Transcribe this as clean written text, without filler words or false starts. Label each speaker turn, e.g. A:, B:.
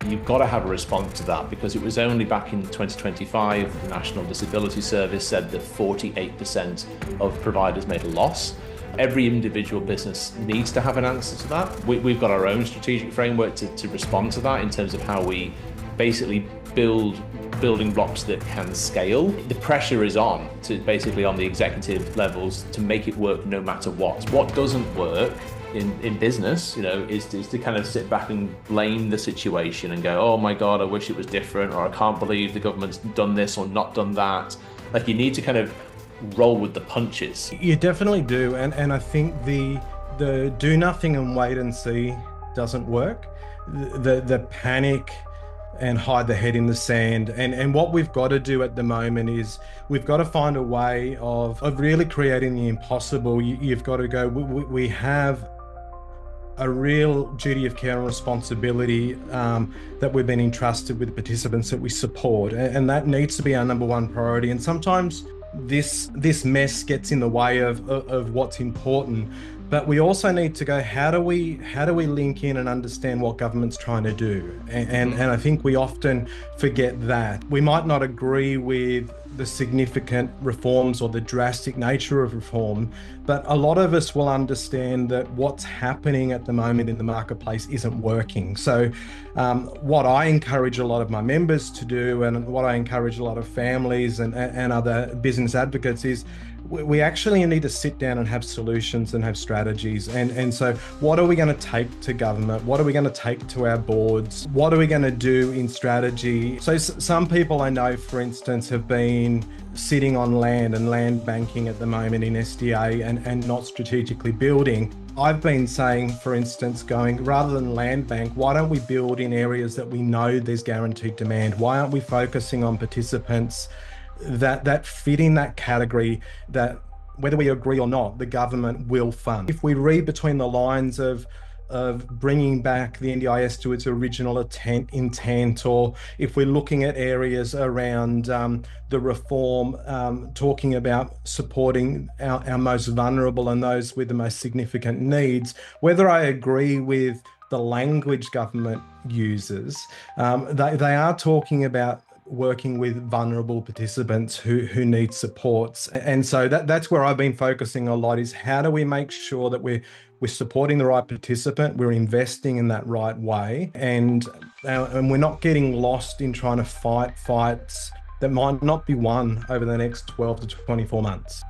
A: You've got to have a response to that, because it was only back in 2025, the National Disability Service said that 48% of providers made a loss. Every individual business needs to have an answer to that. We've got our own strategic framework to respond to that in terms of how we basically build building blocks that can scale. The pressure is on the executive levels to make it work no matter what. What doesn't work in business, is to kind of sit back and blame the situation and go, oh my God, I wish it was different, or I can't believe the government's done this or not done that. Like, you need to kind of roll with the punches.
B: You definitely do. And I think the do nothing and wait and see doesn't work. The panic and hide the head in the sand. And what we've got to do at the moment is we've got to find a way of really creating the impossible. You've got to go, we have a real duty of care and responsibility that we've been entrusted with the participants that we support. And that needs to be our number one priority. And sometimes this mess gets in the way of what's important. But we also need to go, how do we link in and understand what government's trying to do? And I think we often forget that. We might not agree with the significant reforms or the drastic nature of reform, but a lot of us will understand that what's happening at the moment in the marketplace isn't working. So what I encourage a lot of my members to do, and what I encourage a lot of families and other business advocates, is we actually need to sit down and have solutions and have strategies. And so what are we going to take to government? What are we going to take to our boards? What are we going to do in strategy? So some people I know, for instance, have been sitting on land and land banking at the moment in SDA and not strategically building. I've been saying, for instance, going, rather than land bank, why don't we build in areas that we know there's guaranteed demand? Why aren't we focusing on participants that fit in that category, that whether we agree or not, the government will fund? If we read between the lines of bringing back the NDIS to its original intent, or if we're looking at areas around the reform, talking about supporting our most vulnerable and those with the most significant needs, whether I agree with the language government uses, they are talking about working with vulnerable participants who need supports. And so that's where I've been focusing a lot, is how do we make sure that we're supporting the right participant, we're investing in that right way, and we're not getting lost in trying to fight fights that might not be won over the next 12 to 24 months.